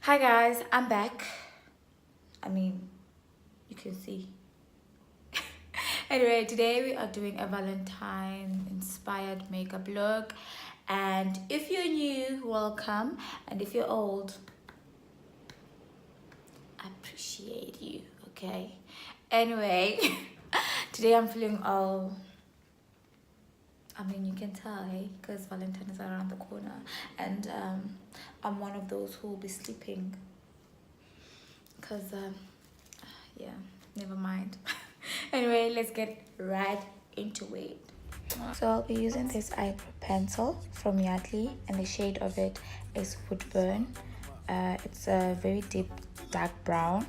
Hi guys, I'm back. I mean, you can see. Anyway, today we are doing a Valentine inspired makeup look. And if you're new, welcome. And if you're old, I appreciate you, okay? Anyway, today I'm feeling all... I mean, you can tell, hey? Because Valentine is around the corner. And I'm one of those who will be sleeping. Because... yeah, never mind. Anyway, let's get right into it. So I'll be using this eyebrow pencil from Yardley, and the shade of it is woodburn. It's a very deep dark brown,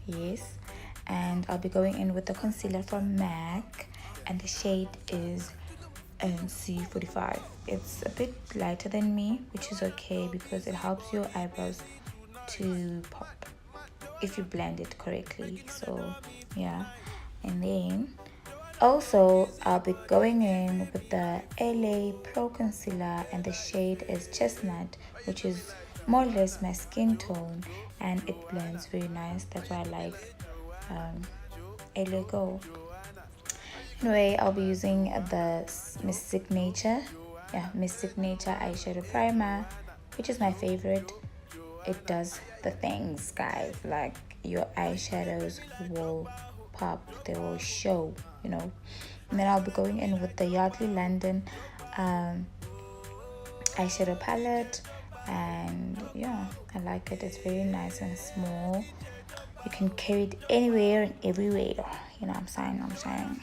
yes. And I'll be going in with the concealer from MAC, and the shade is C45. It's a bit lighter than me, which is okay because it helps your eyebrows to pop if you blend it correctly. So yeah, and then also I'll be going in with the LA Pro Concealer, and the shade is Chestnut, which is more or less my skin tone, and it blends very nice. That's why I like LA Go. Anyway, I'll be using the Miss Signature eyeshadow primer, which is my favorite. It does the things, guys. Like, your eyeshadows will pop, they will show, you know. And then I'll be going in with the Yardley London eyeshadow palette, and yeah, I like it. It's very nice and small. You can carry it anywhere and everywhere, you know what I'm saying.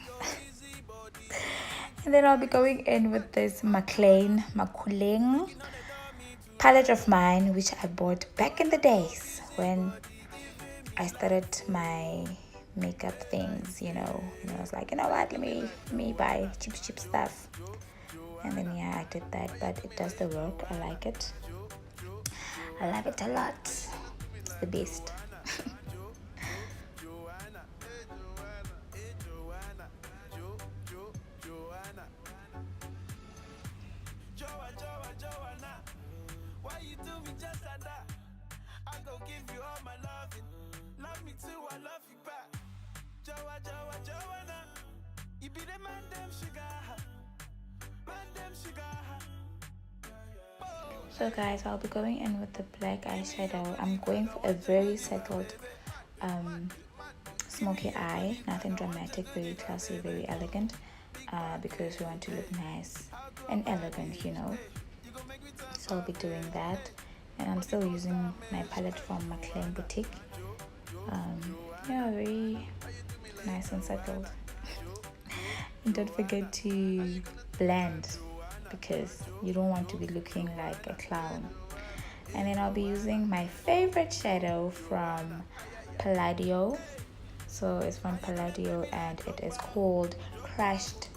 And then I'll be going in with this Makuleng palette of mine, which I bought back in the days when I started my makeup things, you know. And I was like, you know what, let me buy cheap stuff. And then yeah, I did that, but it does the work. I like it. I love it a lot. It's the best. So guys, I'll be going in with the black eyeshadow. I'm going for a very settled smoky eye, nothing dramatic, very classy, very elegant, because we want to look nice and elegant, you know. So I'll be doing that, and I'm still using my palette from McLean Boutique. Yeah, very nice and settled. And don't forget to blend, because you don't want to be looking like a clown. And then I'll be using my favorite shadow from Palladio. So it's from Palladio, and it is called Crushed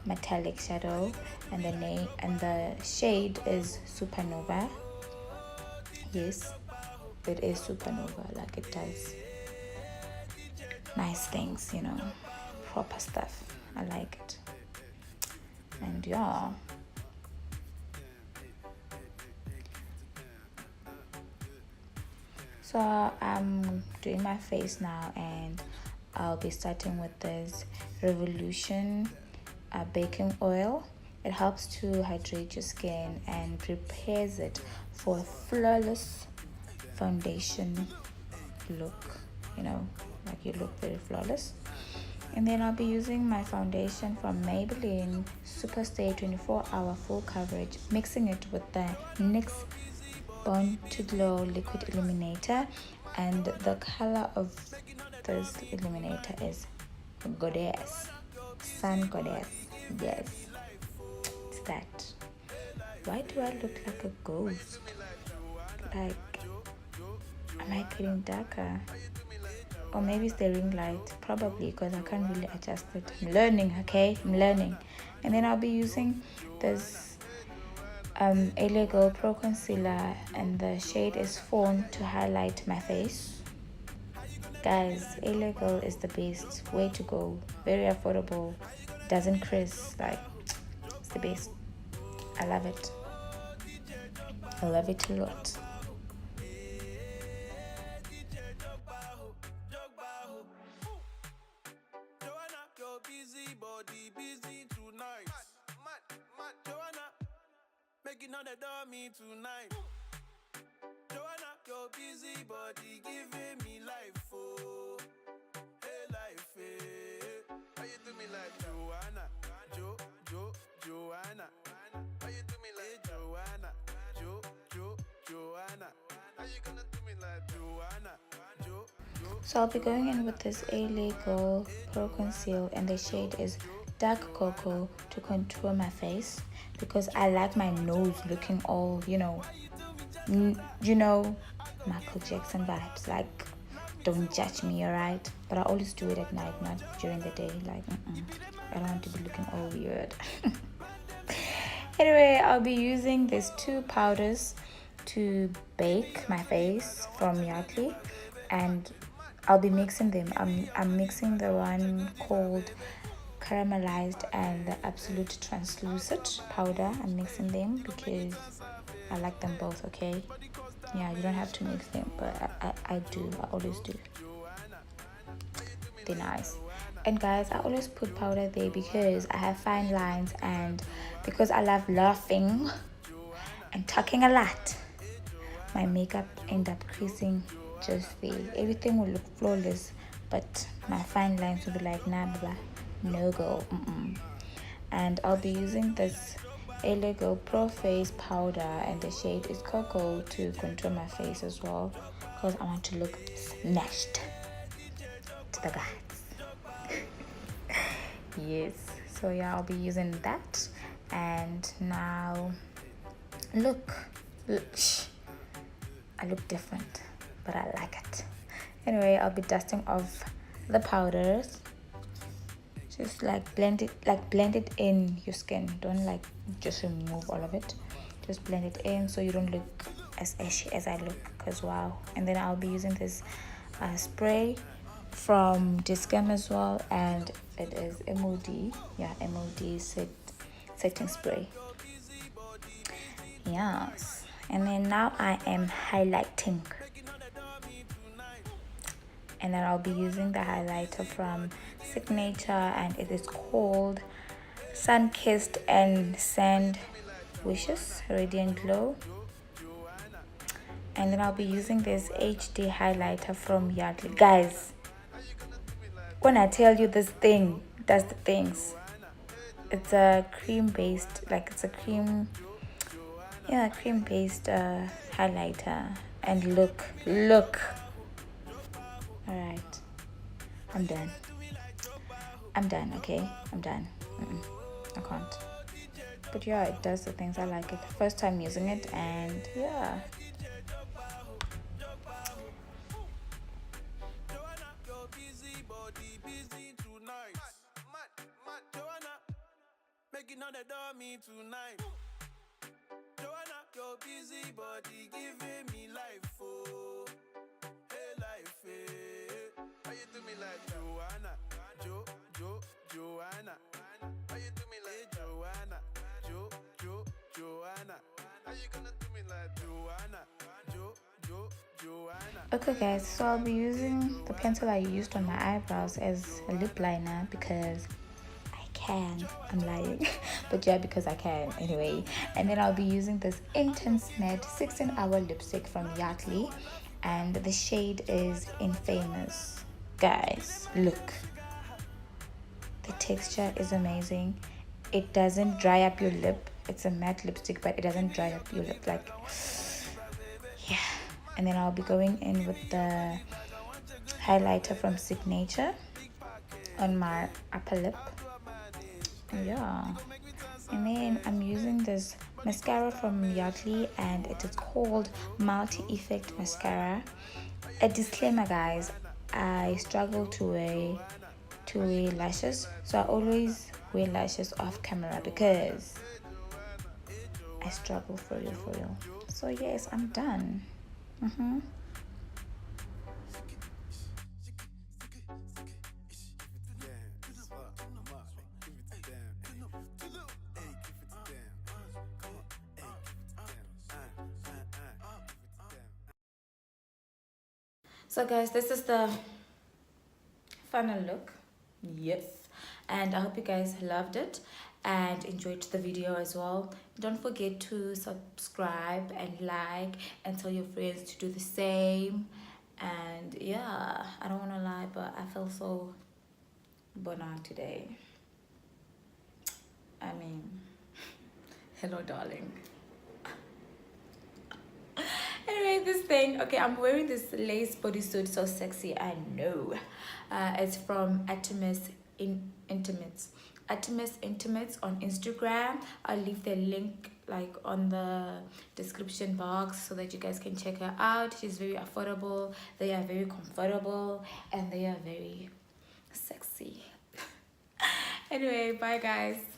Metallic Shadow, and the name and the shade is Supernova. Yes, it is Supernova. Like, it does nice things, you know, proper stuff. I like it. And yeah, so I'm doing my face now, and I'll be starting with this Revolution baking oil. It helps to hydrate your skin and prepares it for a flawless foundation look, you know, like you look very flawless. And then I'll be using my foundation from Maybelline Super Stay 24-hour full coverage, mixing it with the NYX Born To Glow liquid illuminator, and the color of this illuminator is Goddess, Sun Goddess. Yes, it's that. Why do I look like a ghost? Like, am I getting darker? Or maybe it's the ring light, probably, because I can't really adjust it. I'm learning, okay? I'm learning. And then I'll be using this LA Girl Pro Concealer, and the shade is Fawn, to highlight my face. Guys, LA Girl is the best. Way to go. Very affordable. Doesn't crisp. Like, it's the best. I love it. I love it a lot. body busy tonight. Mad, Joanna, making all the dummy tonight. Joanna, your busy body giving me life, oh, hey life, hey. How you do me like Joanna, Joanna? How you do me like Joanna, Joanna? How you gonna do me like Joanna, So I'll be going in with this A-Legal Pro Conceal, and the shade is Dark Cocoa, to contour my face because I like my nose looking all, you know, Michael Jackson vibes. Like, don't judge me, alright? But I always do it at night, not during the day. Like, I don't want to be looking all weird. Anyway, I'll be using these two powders to bake my face from Yardley, and I'll be mixing them. I'm mixing the one called Caramelised and the Absolute Translucent powder. I'm mixing them because I like them both, okay? Yeah, you don't have to mix them, but I do. I always do. They're nice. And guys, I always put powder there because I have fine lines, and because I love laughing and talking a lot, my makeup end up creasing just there. Everything will look flawless, but my fine lines will be like, nah, blah, no go. And I'll be using this A-Legal Pro Face powder, and the shade is Cocoa, to contour my face as well because I want to look snatched to the guys. Yes, so yeah, I'll be using that. And now look, I look different, but I like it. Anyway, I'll be dusting off the powders. Just like blend it in your skin. Don't like just remove all of it. Just blend it in so you don't look as ashy as I look, because wow. And then I'll be using this spray from Dischem as well, and it is MOD. Yeah, MOD setting spray. Yes. And then now I am highlighting, and then I'll be using the highlighter from Signature, and it is called Sun Kissed and Sand Wishes Radiant Glow. And then I'll be using this HD highlighter from Yardley. Guys, when I tell you this thing does the things, it's a cream based highlighter. And look, all right, I'm done, okay, I'm done. I can't, but yeah, it does the things. I like it. First time using it, and yeah. Making all the dummy tonight. Joanna, your busy body giving me life, oh, hey life, hey. How you do me like Joanna, Joanna? How you do me like Joanna, Joanna? How you gonna do me like Joanna, Joanna? Okay guys, so I'll be using the pencil I used on my eyebrows as a lip liner because I'm lying, but yeah, because I can anyway. And then I'll be using this Intense Matte 16-hour lipstick from Yardley, and the shade is Infamous. Guys, look, the texture is amazing. It doesn't dry up your lip. It's a matte lipstick, but it doesn't dry up your lip, like, yeah. And then I'll be going in with the highlighter from Signature on my upper lip. Yeah, and then I'm using this mascara from Yardley, and it is called Multi-Effect Mascara. A disclaimer, guys, I struggle to wear lashes, so I always wear lashes off camera because I struggle for real. So yes, I'm done. So guys, this is the final look. Yes, and I hope you guys loved it and enjoyed the video as well. Don't forget to subscribe and like and tell your friends to do the same. And yeah, I don't want to lie, but I feel so banana today. I mean, hello darling. Anyway, this thing, okay, I'm wearing this lace bodysuit, so sexy, I know. It's from Atomis Intimates. Atomis Intimates on Instagram. I'll leave the link like on the description box so that you guys can check her out. She's very affordable, they are very comfortable, and they are very sexy. Anyway, bye guys.